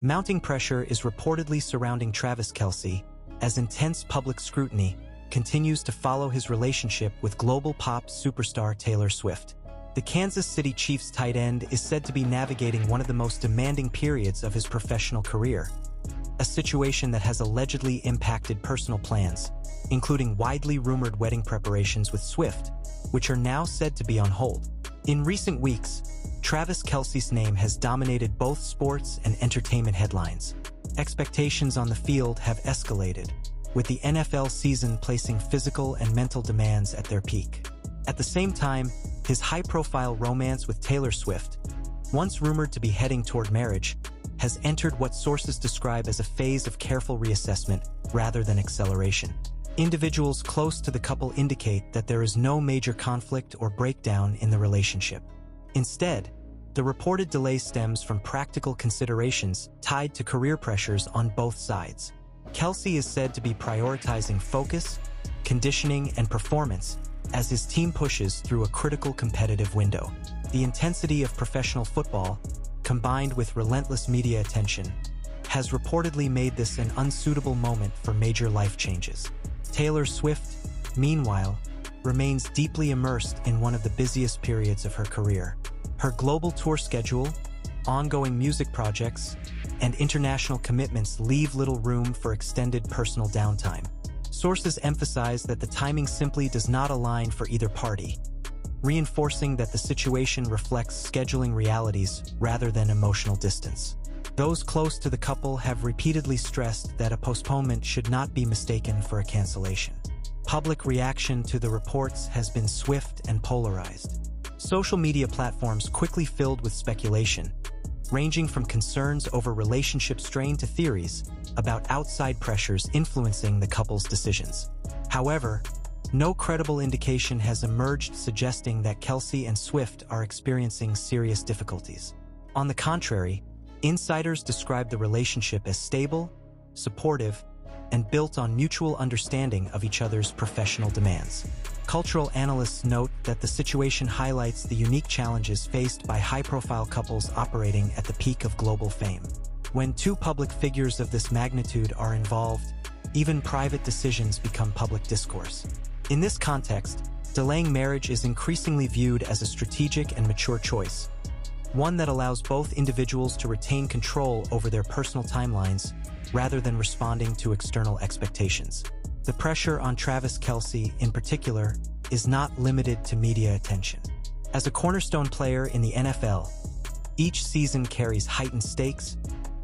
Mounting pressure is reportedly surrounding Travis Kelce as intense public scrutiny continues to follow his relationship with global pop superstar Taylor Swift. The Kansas City Chiefs tight end is said to be navigating one of the most demanding periods of his professional career, a situation that has allegedly impacted personal plans, including widely rumored wedding preparations with Swift, which are now said to be on hold. In recent weeks, Travis Kelce's name has dominated both sports and entertainment headlines. Expectations on the field have escalated, with the NFL season placing physical and mental demands at their peak. At the same time, his high-profile romance with Taylor Swift, once rumored to be heading toward marriage, has entered what sources describe as a phase of careful reassessment rather than acceleration. Individuals close to the couple indicate that there is no major conflict or breakdown in the relationship. Instead, the reported delay stems from practical considerations tied to career pressures on both sides. Kelce is said to be prioritizing focus, conditioning, and performance as his team pushes through a critical competitive window. The intensity of professional football, combined with relentless media attention, has reportedly made this an unsuitable moment for major life changes. Taylor Swift, meanwhile, remains deeply immersed in one of the busiest periods of her career. Her global tour schedule, ongoing music projects, and international commitments leave little room for extended personal downtime. Sources emphasize that the timing simply does not align for either party, reinforcing that the situation reflects scheduling realities rather than emotional distance. Those close to the couple have repeatedly stressed that a postponement should not be mistaken for a cancellation. Public reaction to the reports has been swift and polarized. Social media platforms quickly filled with speculation, ranging from concerns over relationship strain to theories about outside pressures influencing the couple's decisions. However, no credible indication has emerged suggesting that Kelce and Swift are experiencing serious difficulties. On the contrary, insiders describe the relationship as stable, supportive, and built on mutual understanding of each other's professional demands. Cultural analysts note that the situation highlights the unique challenges faced by high-profile couples operating at the peak of global fame. When two public figures of this magnitude are involved, even private decisions become public discourse. In this context, delaying marriage is increasingly viewed as a strategic and mature choice, one that allows both individuals to retain control over their personal timelines rather than responding to external expectations. The pressure on Travis Kelce, in particular, is not limited to media attention. As a cornerstone player in the NFL, each season carries heightened stakes,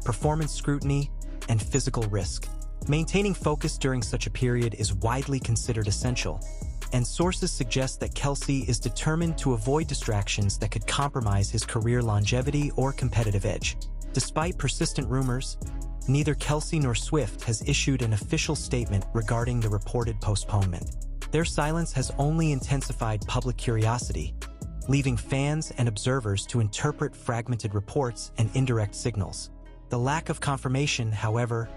performance scrutiny, and physical risk. Maintaining focus during such a period is widely considered essential, and sources suggest that Kelce is determined to avoid distractions that could compromise his career longevity or competitive edge. Despite persistent rumors, neither Kelce nor Swift has issued an official statement regarding the reported postponement. Their silence has only intensified public curiosity, leaving fans and observers to interpret fragmented reports and indirect signals. The lack of confirmation, however,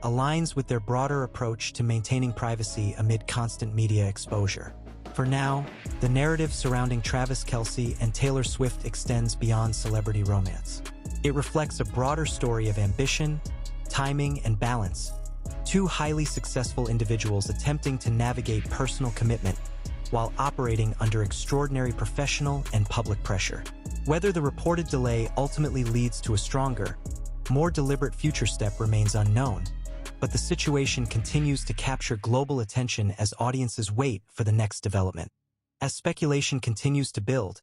aligns with their broader approach to maintaining privacy amid constant media exposure. For now, the narrative surrounding Travis Kelce and Taylor Swift extends beyond celebrity romance. It reflects a broader story of ambition, timing, and balance, two highly successful individuals attempting to navigate personal commitment while operating under extraordinary professional and public pressure. Whether the reported delay ultimately leads to a stronger, more deliberate future step remains unknown, but the situation continues to capture global attention as audiences wait for the next development. As speculation continues to build,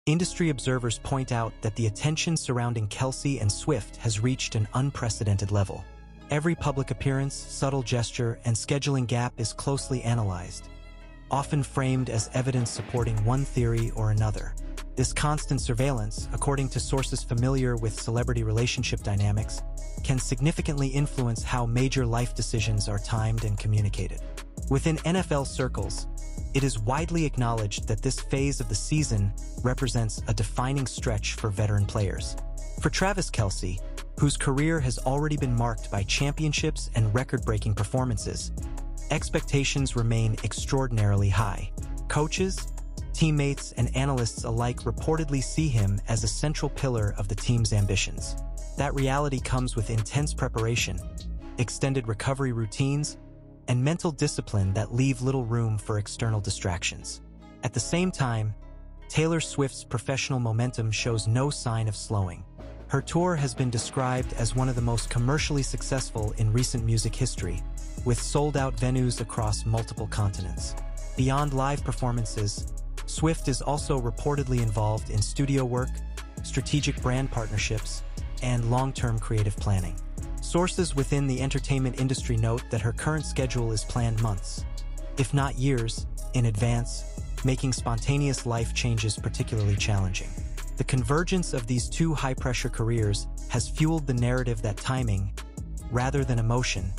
industry observers point out that the attention surrounding Kelce and Swift has reached an unprecedented level. Every public appearance, subtle gesture, and scheduling gap is closely analyzed, often framed as evidence supporting one theory or another. This constant surveillance, according to sources familiar with celebrity relationship dynamics, can significantly influence how major life decisions are timed and communicated. Within NFL circles, it is widely acknowledged that this phase of the season represents a defining stretch for veteran players. For Travis Kelce, whose career has already been marked by championships and record-breaking performances, expectations remain extraordinarily high. Coaches, teammates, and analysts alike reportedly see him as a central pillar of the team's ambitions. That reality comes with intense preparation, extended recovery routines, and mental discipline that leave little room for external distractions. At the same time, Taylor Swift's professional momentum shows no sign of slowing. Her tour has been described as one of the most commercially successful in recent music history, with sold-out venues across multiple continents. Beyond live performances, Swift is also reportedly involved in studio work, strategic brand partnerships, and long-term creative planning. Sources within the entertainment industry note that her current schedule is planned months, if not years, in advance, making spontaneous life changes particularly challenging. The convergence of these two high-pressure careers has fueled the narrative that timing, rather than emotion,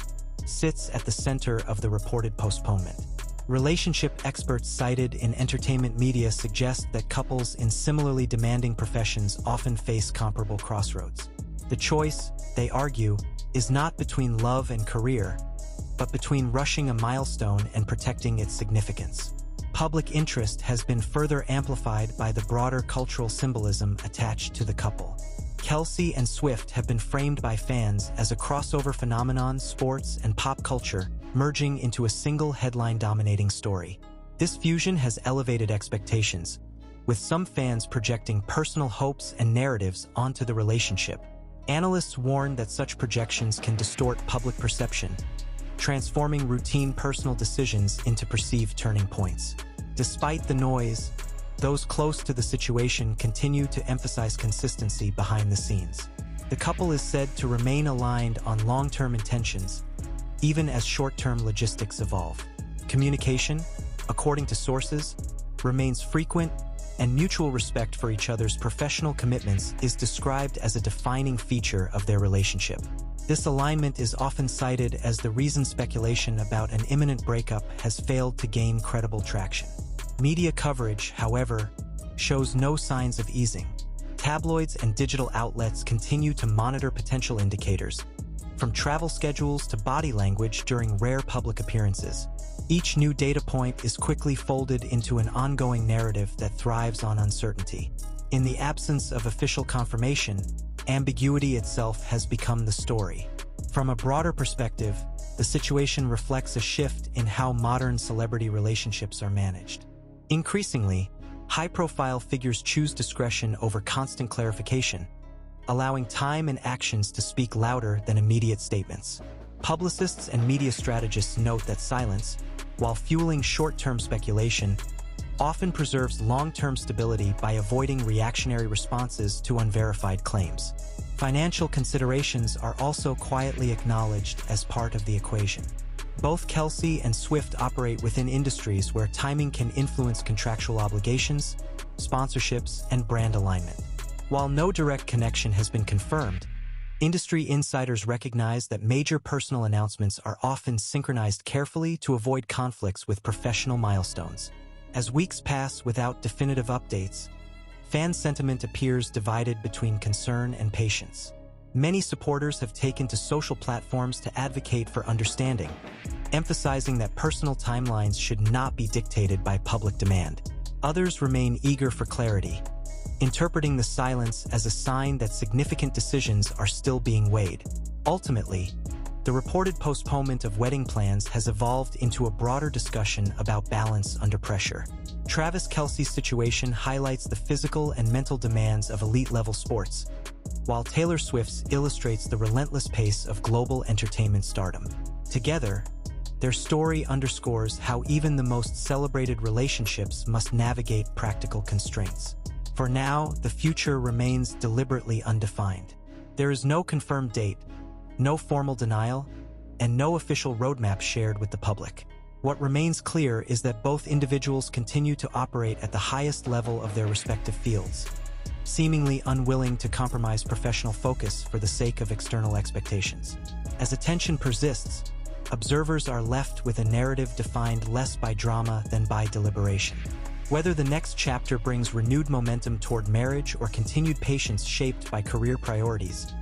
sits at the center of the reported postponement. Relationship experts cited in entertainment media suggest that couples in similarly demanding professions often face comparable crossroads. The choice, they argue, is not between love and career, but between rushing a milestone and protecting its significance. Public interest has been further amplified by the broader cultural symbolism attached to the couple. Kelce and Swift have been framed by fans as a crossover phenomenon, sports and pop culture, merging into a single headline-dominating story. This fusion has elevated expectations, with some fans projecting personal hopes and narratives onto the relationship. Analysts warn that such projections can distort public perception, transforming routine personal decisions into perceived turning points. Despite the noise, those close to the situation continue to emphasize consistency behind the scenes. The couple is said to remain aligned on long-term intentions, even as short-term logistics evolve. Communication, according to sources, remains frequent, and mutual respect for each other's professional commitments is described as a defining feature of their relationship. This alignment is often cited as the reason speculation about an imminent breakup has failed to gain credible traction. Media coverage, however, shows no signs of easing. Tabloids and digital outlets continue to monitor potential indicators, from travel schedules to body language during rare public appearances. Each new data point is quickly folded into an ongoing narrative that thrives on uncertainty. In the absence of official confirmation, ambiguity itself has become the story. From a broader perspective, the situation reflects a shift in how modern celebrity relationships are managed. Increasingly, high-profile figures choose discretion over constant clarification, allowing time and actions to speak louder than immediate statements. Publicists and media strategists note that silence, while fueling short-term speculation, often preserves long-term stability by avoiding reactionary responses to unverified claims. Financial considerations are also quietly acknowledged as part of the equation. Both Kelce and Swift operate within industries where timing can influence contractual obligations, sponsorships, and brand alignment. While no direct connection has been confirmed, industry insiders recognize that major personal announcements are often synchronized carefully to avoid conflicts with professional milestones. As weeks pass without definitive updates, fan sentiment appears divided between concern and patience. Many supporters have taken to social platforms to advocate for understanding, emphasizing that personal timelines should not be dictated by public demand. Others remain eager for clarity, interpreting the silence as a sign that significant decisions are still being weighed. Ultimately, the reported postponement of wedding plans has evolved into a broader discussion about balance under pressure. Travis Kelce's situation highlights the physical and mental demands of elite-level sports, while Taylor Swift's illustrates the relentless pace of global entertainment stardom. Together, their story underscores how even the most celebrated relationships must navigate practical constraints. For now, the future remains deliberately undefined. There is no confirmed date, no formal denial, and no official roadmap shared with the public. What remains clear is that both individuals continue to operate at the highest level of their respective fields, seemingly unwilling to compromise professional focus for the sake of external expectations. As attention persists, observers are left with a narrative defined less by drama than by deliberation. Whether the next chapter brings renewed momentum toward marriage or continued patience shaped by career priorities,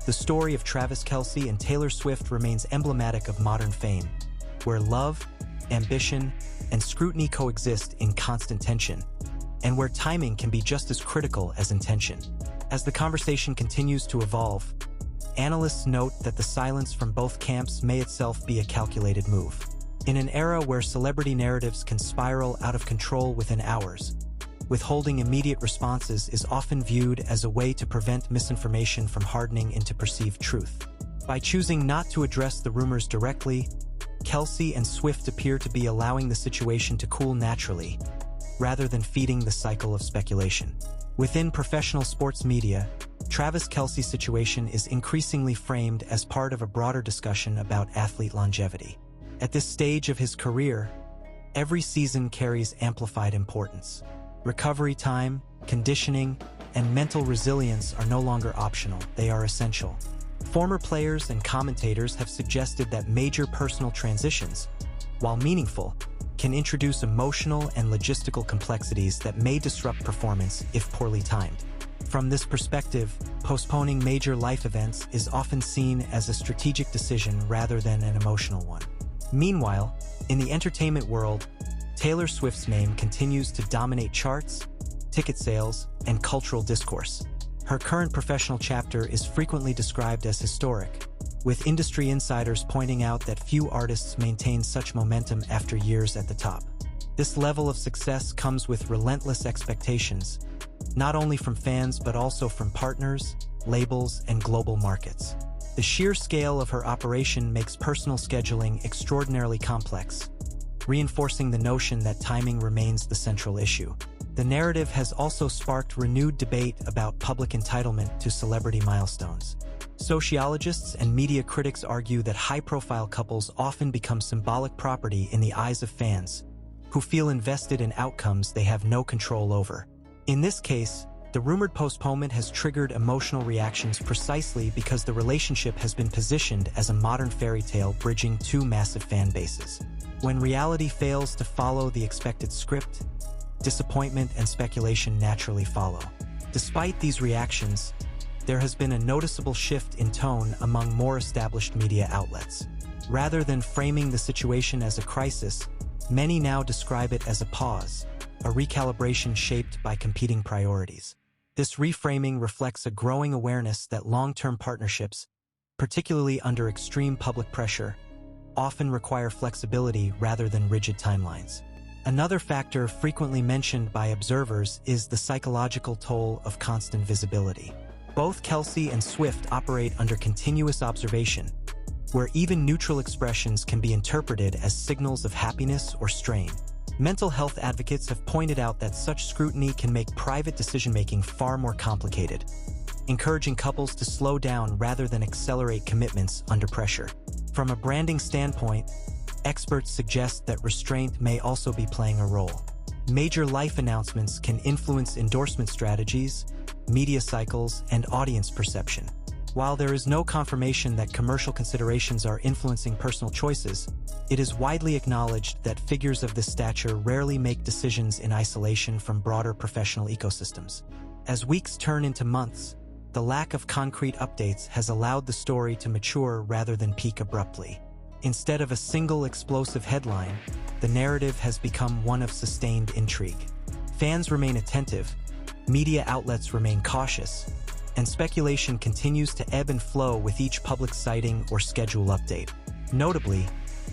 the story of Travis Kelce and Taylor Swift remains emblematic of modern fame, where love, ambition, and scrutiny coexist in constant tension, and where timing can be just as critical as intention. As the conversation continues to evolve, analysts note that the silence from both camps may itself be a calculated move. In an era where celebrity narratives can spiral out of control within hours, withholding immediate responses is often viewed as a way to prevent misinformation from hardening into perceived truth. By choosing not to address the rumors directly, Kelce and Swift appear to be allowing the situation to cool naturally, rather than feeding the cycle of speculation. Within professional sports media, Travis Kelce's situation is increasingly framed as part of a broader discussion about athlete longevity. At this stage of his career, every season carries amplified importance. Recovery time, conditioning, and mental resilience are no longer optional, they are essential. Former players and commentators have suggested that major personal transitions, while meaningful, can introduce emotional and logistical complexities that may disrupt performance if poorly timed. From this perspective, postponing major life events is often seen as a strategic decision rather than an emotional one. Meanwhile, in the entertainment world, Taylor Swift's name continues to dominate charts, ticket sales, and cultural discourse. Her current professional chapter is frequently described as historic, with industry insiders pointing out that few artists maintain such momentum after years at the top. This level of success comes with relentless expectations, not only from fans but also from partners, labels, and global markets. The sheer scale of her operation makes personal scheduling extraordinarily complex, reinforcing the notion that timing remains the central issue. The narrative has also sparked renewed debate about public entitlement to celebrity milestones. Sociologists and media critics argue that high-profile couples often become symbolic property in the eyes of fans, who feel invested in outcomes they have no control over. In this case, the rumored postponement has triggered emotional reactions precisely because the relationship has been positioned as a modern fairy tale bridging two massive fan bases. When reality fails to follow the expected script, disappointment and speculation naturally follow. Despite these reactions, there has been a noticeable shift in tone among more established media outlets. Rather than framing the situation as a crisis, many now describe it as a pause, a recalibration shaped by competing priorities. This reframing reflects a growing awareness that long-term partnerships, particularly under extreme public pressure, often require flexibility rather than rigid timelines. Another factor frequently mentioned by observers is the psychological toll of constant visibility. Both Kelce and Swift operate under continuous observation, where even neutral expressions can be interpreted as signals of happiness or strain. Mental health advocates have pointed out that such scrutiny can make private decision-making far more complicated, encouraging couples to slow down rather than accelerate commitments under pressure. From a branding standpoint, experts suggest that restraint may also be playing a role. Major life announcements can influence endorsement strategies, media cycles, and audience perception. While there is no confirmation that commercial considerations are influencing personal choices, it is widely acknowledged that figures of this stature rarely make decisions in isolation from broader professional ecosystems. As weeks turn into months, the lack of concrete updates has allowed the story to mature rather than peak abruptly. Instead of a single explosive headline, the narrative has become one of sustained intrigue. Fans remain attentive, media outlets remain cautious, and speculation continues to ebb and flow with each public sighting or schedule update. Notably,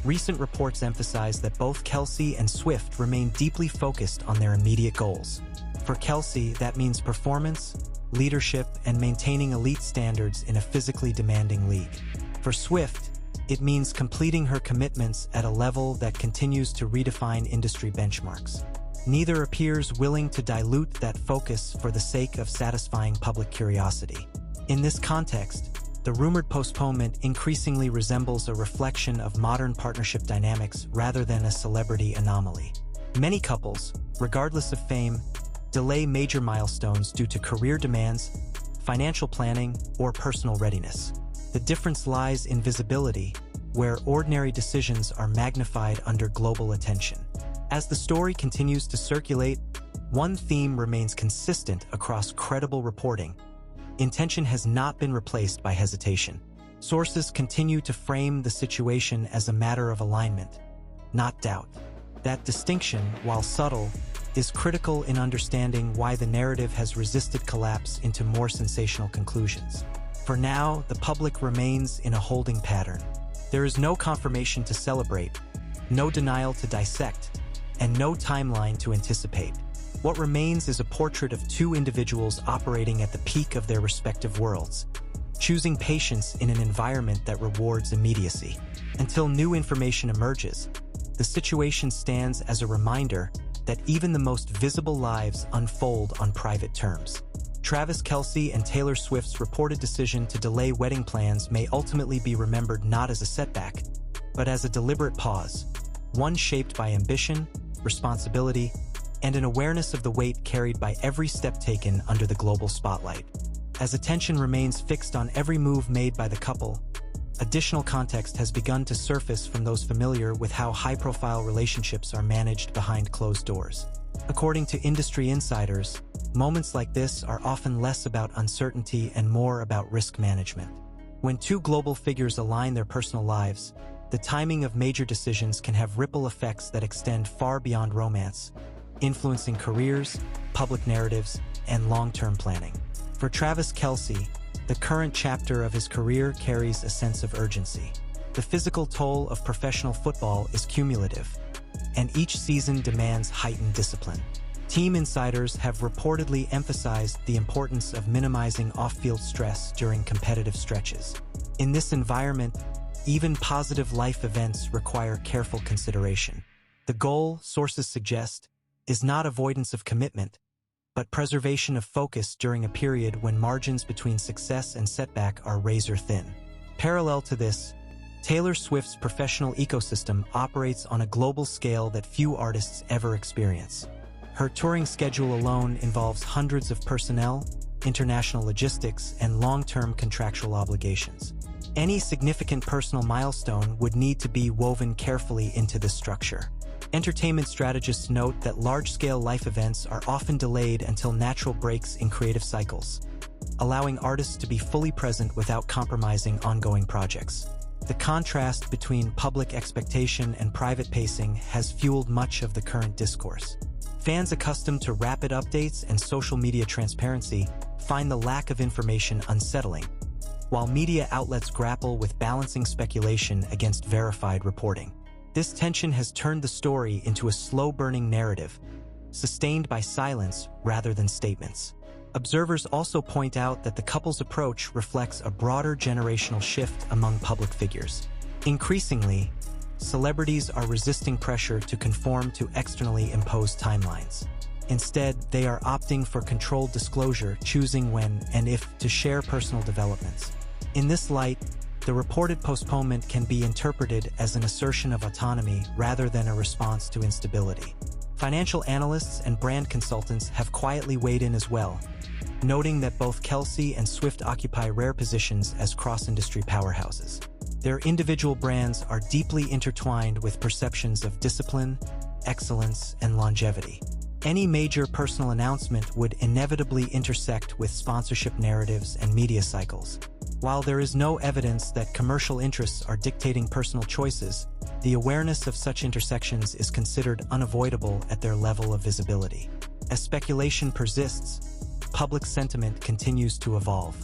recent reports emphasize that both Kelce and Swift remain deeply focused on their immediate goals. For Kelce, that means performance, leadership, and maintaining elite standards in a physically demanding league. For Swift, it means completing her commitments at a level that continues to redefine industry benchmarks. Neither appears willing to dilute that focus for the sake of satisfying public curiosity. In this context, the rumored postponement increasingly resembles a reflection of modern partnership dynamics rather than a celebrity anomaly. Many couples, regardless of fame, delay major milestones due to career demands, financial planning, or personal readiness. The difference lies in visibility, where ordinary decisions are magnified under global attention. As the story continues to circulate, one theme remains consistent across credible reporting. Intention has not been replaced by hesitation. Sources continue to frame the situation as a matter of alignment, not doubt. That distinction, while subtle, is critical in understanding why the narrative has resisted collapse into more sensational conclusions. For now, the public remains in a holding pattern. There is no confirmation to celebrate, no denial to dissect, and no timeline to anticipate. What remains is a portrait of two individuals operating at the peak of their respective worlds, choosing patience in an environment that rewards immediacy. Until new information emerges, the situation stands as a reminder that even the most visible lives unfold on private terms. Travis Kelce and Taylor Swift's reported decision to delay wedding plans may ultimately be remembered not as a setback, but as a deliberate pause, one shaped by ambition, responsibility, and an awareness of the weight carried by every step taken under the global spotlight. As attention remains fixed on every move made by the couple, additional context has begun to surface from those familiar with how high-profile relationships are managed behind closed doors. According to industry insiders, moments like this are often less about uncertainty and more about risk management. When two global figures align their personal lives, the timing of major decisions can have ripple effects that extend far beyond romance, influencing careers, public narratives, and long-term planning. For Travis Kelce, the current chapter of his career carries a sense of urgency. The physical toll of professional football is cumulative, and each season demands heightened discipline. Team insiders have reportedly emphasized the importance of minimizing off-field stress during competitive stretches. In this environment, even positive life events require careful consideration. The goal, sources suggest, is not avoidance of commitment, but preservation of focus during a period when margins between success and setback are razor-thin. Parallel to this, Taylor Swift's professional ecosystem operates on a global scale that few artists ever experience. Her touring schedule alone involves hundreds of personnel, international logistics, and long-term contractual obligations. Any significant personal milestone would need to be woven carefully into this structure. Entertainment strategists note that large-scale life events are often delayed until natural breaks in creative cycles, allowing artists to be fully present without compromising ongoing projects. The contrast between public expectation and private pacing has fueled much of the current discourse. Fans accustomed to rapid updates and social media transparency find the lack of information unsettling, while media outlets grapple with balancing speculation against verified reporting. This tension has turned the story into a slow-burning narrative, sustained by silence rather than statements. Observers also point out that the couple's approach reflects a broader generational shift among public figures. Increasingly, celebrities are resisting pressure to conform to externally imposed timelines. Instead, they are opting for controlled disclosure, choosing when and if to share personal developments. In this light, the reported postponement can be interpreted as an assertion of autonomy rather than a response to instability. Financial analysts and brand consultants have quietly weighed in as well, noting that both Kelce and Swift occupy rare positions as cross-industry powerhouses. Their individual brands are deeply intertwined with perceptions of discipline, excellence, and longevity. Any major personal announcement would inevitably intersect with sponsorship narratives and media cycles. While there is no evidence that commercial interests are dictating personal choices, the awareness of such intersections is considered unavoidable at their level of visibility. As speculation persists, public sentiment continues to evolve.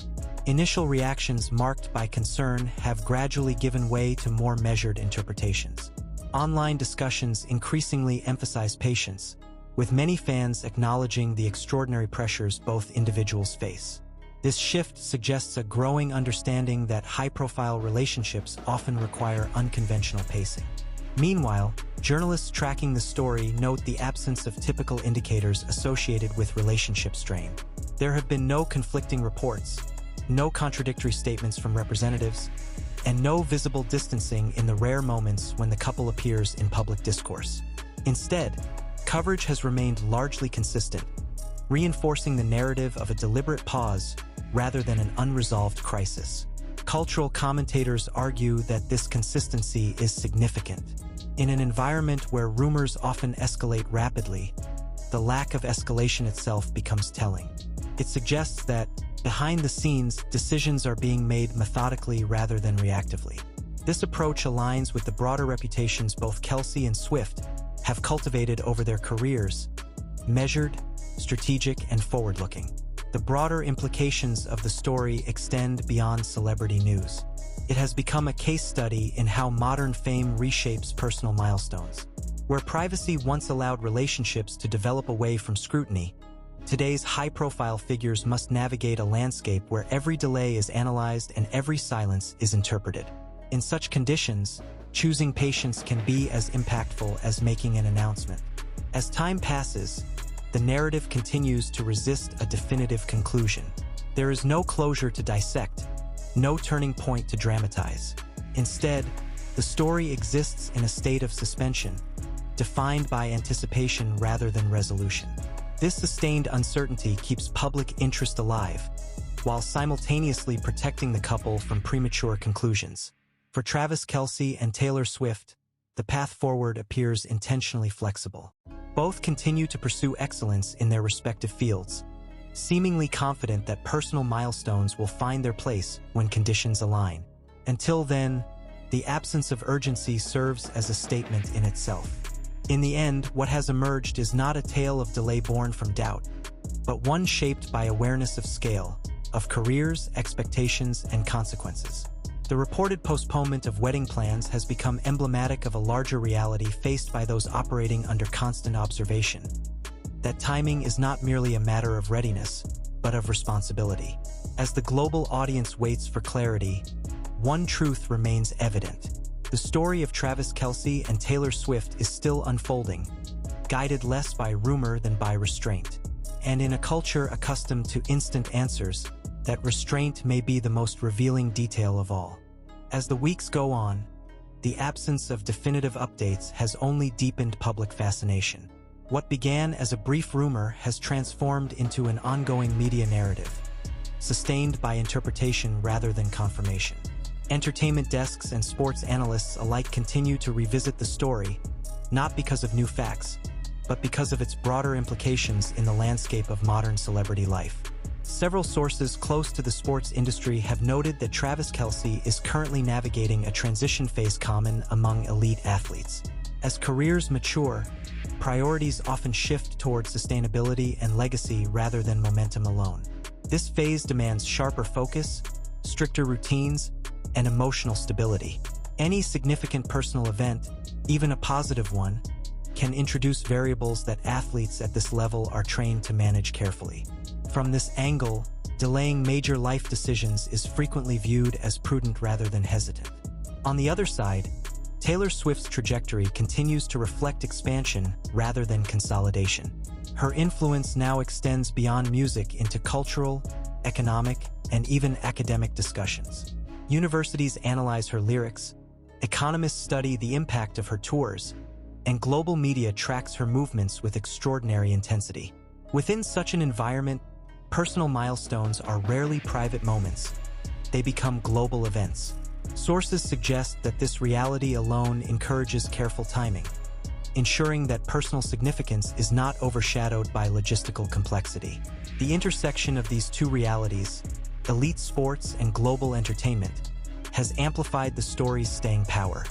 Initial reactions marked by concern have gradually given way to more measured interpretations. Online discussions increasingly emphasize patience, with many fans acknowledging the extraordinary pressures both individuals face. This shift suggests a growing understanding that high-profile relationships often require unconventional pacing. Meanwhile, journalists tracking the story note the absence of typical indicators associated with relationship strain. There have been no conflicting reports, no contradictory statements from representatives, and no visible distancing in the rare moments when the couple appears in public discourse. Instead, coverage has remained largely consistent, reinforcing the narrative of a deliberate pause rather than an unresolved crisis. Cultural commentators argue that this consistency is significant. In an environment where rumors often escalate rapidly, the lack of escalation itself becomes telling. It suggests that, behind the scenes, decisions are being made methodically rather than reactively. This approach aligns with the broader reputations both Kelce and Swift have cultivated over their careers: measured, strategic, and forward-looking. the broader implications of the story extend beyond celebrity news. It has become a case study in how modern fame reshapes personal milestones. Where privacy once allowed relationships to develop away from scrutiny, today's high-profile figures must navigate a landscape where every delay is analyzed and every silence is interpreted. In such conditions, choosing patience can be as impactful as making an announcement. As time passes, the narrative continues to resist a definitive conclusion. There is no closure to dissect, no turning point to dramatize. Instead, the story exists in a state of suspension, defined by anticipation rather than resolution. This sustained uncertainty keeps public interest alive, while simultaneously protecting the couple from premature conclusions. For Travis Kelce and Taylor Swift, the path forward appears intentionally flexible. Both continue to pursue excellence in their respective fields, seemingly confident that personal milestones will find their place when conditions align. Until then, the absence of urgency serves as a statement in itself. In the end, what has emerged is not a tale of delay born from doubt, but one shaped by awareness of scale, of careers, expectations, and consequences. The reported postponement of wedding plans has become emblematic of a larger reality faced by those operating under constant observation. That timing is not merely a matter of readiness, but of responsibility. As the global audience waits for clarity, one truth remains evident. The story of Travis Kelce and Taylor Swift is still unfolding, guided less by rumor than by restraint. And in a culture accustomed to instant answers, that restraint may be the most revealing detail of all. As the weeks go on, the absence of definitive updates has only deepened public fascination. What began as a brief rumor has transformed into an ongoing media narrative, sustained by interpretation rather than confirmation. Entertainment desks and sports analysts alike continue to revisit the story, not because of new facts, but because of its broader implications in the landscape of modern celebrity life. Several sources close to the sports industry have noted that Travis Kelce is currently navigating a transition phase common among elite athletes. As careers mature, priorities often shift toward sustainability and legacy rather than momentum alone. This phase demands sharper focus, stricter routines, and emotional stability. Any significant personal event, even a positive one, can introduce variables that athletes at this level are trained to manage carefully. From this angle, delaying major life decisions is frequently viewed as prudent rather than hesitant. On the other side, Taylor Swift's trajectory continues to reflect expansion rather than consolidation. Her influence now extends beyond music into cultural, economic, and even academic discussions. Universities analyze her lyrics, economists study the impact of her tours, and global media tracks her movements with extraordinary intensity. Within such an environment, personal milestones are rarely private moments. They become global events. Sources suggest that this reality alone encourages careful timing, ensuring that personal significance is not overshadowed by logistical complexity. The intersection of these two realities, elite sports and global entertainment, has amplified the story's staying power.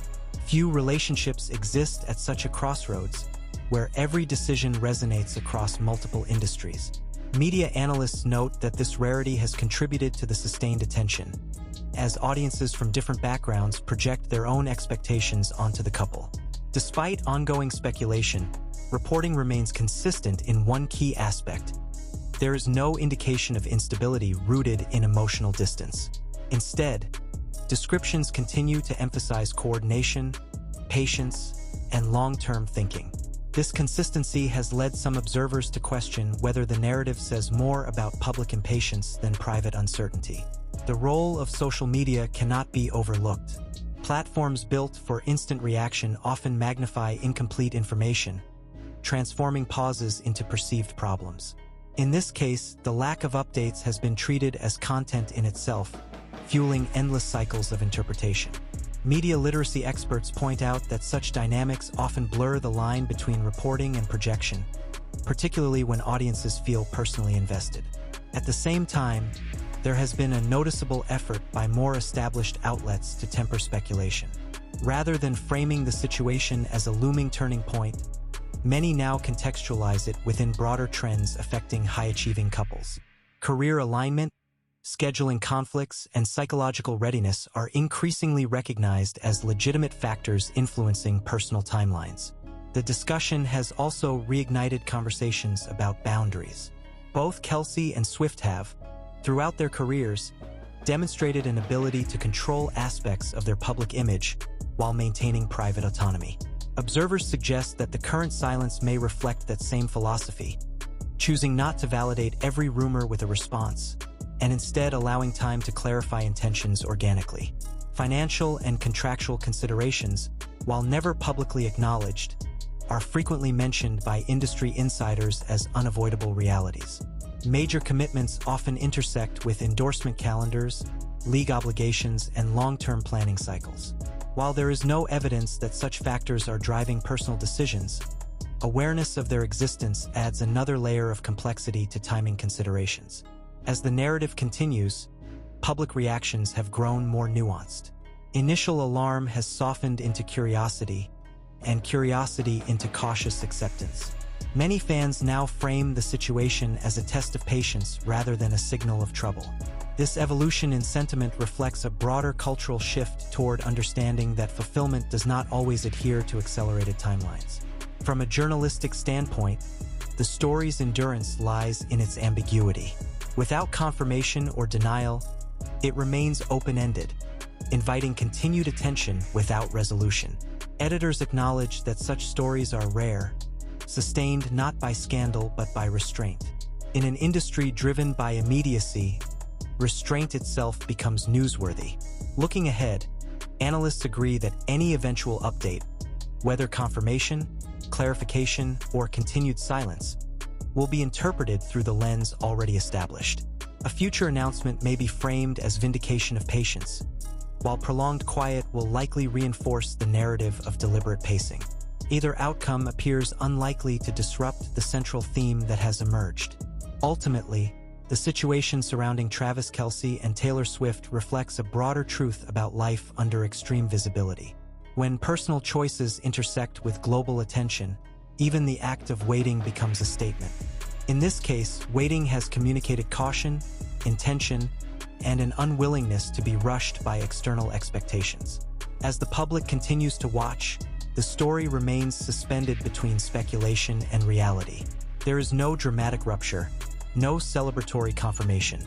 Few relationships exist at such a crossroads, where every decision resonates across multiple industries. Media analysts note that this rarity has contributed to the sustained attention, as audiences from different backgrounds project their own expectations onto the couple. Despite ongoing speculation, reporting remains consistent in one key aspect. There is no indication of instability rooted in emotional distance. Instead, descriptions continue to emphasize coordination, patience, and long-term thinking. This consistency has led some observers to question whether the narrative says more about public impatience than private uncertainty. The role of social media cannot be overlooked. Platforms built for instant reaction often magnify incomplete information, transforming pauses into perceived problems. In this case, the lack of updates has been treated as content in itself, fueling endless cycles of interpretation. Media literacy experts point out that such dynamics often blur the line between reporting and projection, particularly when audiences feel personally invested. At the same time, there has been a noticeable effort by more established outlets to temper speculation. Rather than framing the situation as a looming turning point, many now contextualize it within broader trends affecting high-achieving couples. Career alignment, scheduling conflicts, and psychological readiness are increasingly recognized as legitimate factors influencing personal timelines. The discussion has also reignited conversations about boundaries. Both Kelce and Swift have, throughout their careers, demonstrated an ability to control aspects of their public image while maintaining private autonomy. Observers suggest that the current silence may reflect that same philosophy, choosing not to validate every rumor with a response, and instead allowing time to clarify intentions organically. Financial and contractual considerations, while never publicly acknowledged, are frequently mentioned by industry insiders as unavoidable realities. Major commitments often intersect with endorsement calendars, league obligations, and long-term planning cycles. While there is no evidence that such factors are driving personal decisions, awareness of their existence adds another layer of complexity to timing considerations. As the narrative continues, public reactions have grown more nuanced. Initial alarm has softened into curiosity, and curiosity into cautious acceptance. Many fans now frame the situation as a test of patience rather than a signal of trouble. This evolution in sentiment reflects a broader cultural shift toward understanding that fulfillment does not always adhere to accelerated timelines. From a journalistic standpoint, the story's endurance lies in its ambiguity. Without confirmation or denial, it remains open-ended, inviting continued attention without resolution. Editors acknowledge that such stories are rare, sustained not by scandal but by restraint. In an industry driven by immediacy, restraint itself becomes newsworthy. Looking ahead, analysts agree that any eventual update, whether confirmation, clarification, or continued silence, will be interpreted through the lens already established. A future announcement may be framed as vindication of patience, while prolonged quiet will likely reinforce the narrative of deliberate pacing. Either outcome appears unlikely to disrupt the central theme that has emerged. Ultimately, the situation surrounding Travis Kelce and Taylor Swift reflects a broader truth about life under extreme visibility. When personal choices intersect with global attention, even the act of waiting becomes a statement. In this case, waiting has communicated caution, intention, and an unwillingness to be rushed by external expectations. As the public continues to watch, the story remains suspended between speculation and reality. There is no dramatic rupture, no celebratory confirmation,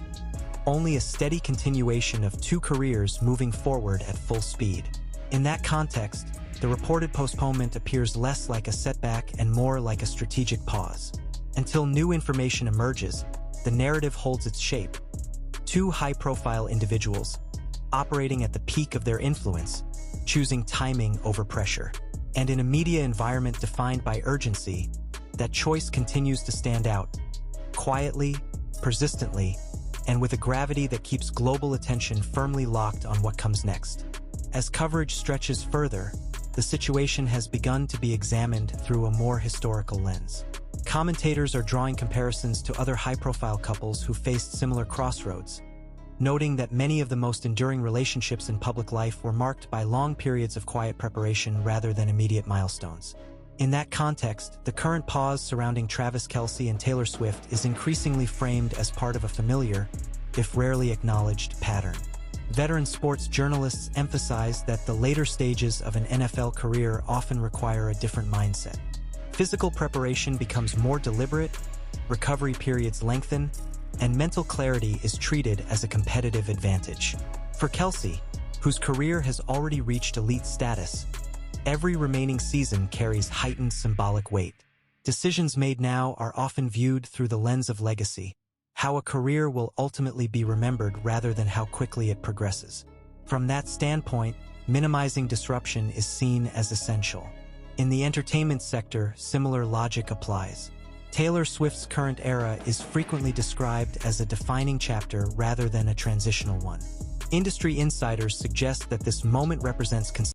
only a steady continuation of two careers moving forward at full speed. In that context, the reported postponement appears less like a setback and more like a strategic pause. Until new information emerges, the narrative holds its shape. Two high-profile individuals, operating at the peak of their influence, choosing timing over pressure. And in a media environment defined by urgency, that choice continues to stand out, quietly, persistently, and with a gravity that keeps global attention firmly locked on what comes next. As coverage stretches further, the situation has begun to be examined through a more historical lens. Commentators are drawing comparisons to other high-profile couples who faced similar crossroads, noting that many of the most enduring relationships in public life were marked by long periods of quiet preparation rather than immediate milestones. In that context, the current pause surrounding Travis Kelce and Taylor Swift is increasingly framed as part of a familiar, if rarely acknowledged, pattern. Veteran sports journalists emphasize that the later stages of an NFL career often require a different mindset. Physical preparation becomes more deliberate, recovery periods lengthen, and mental clarity is treated as a competitive advantage. For Kelce, whose career has already reached elite status, every remaining season carries heightened symbolic weight. Decisions made now are often viewed through the lens of legacy, how a career will ultimately be remembered rather than how quickly it progresses. From that standpoint, minimizing disruption is seen as essential. In the entertainment sector, similar logic applies. Taylor Swift's current era is frequently described as a defining chapter rather than a transitional one. Industry insiders suggest that this moment represents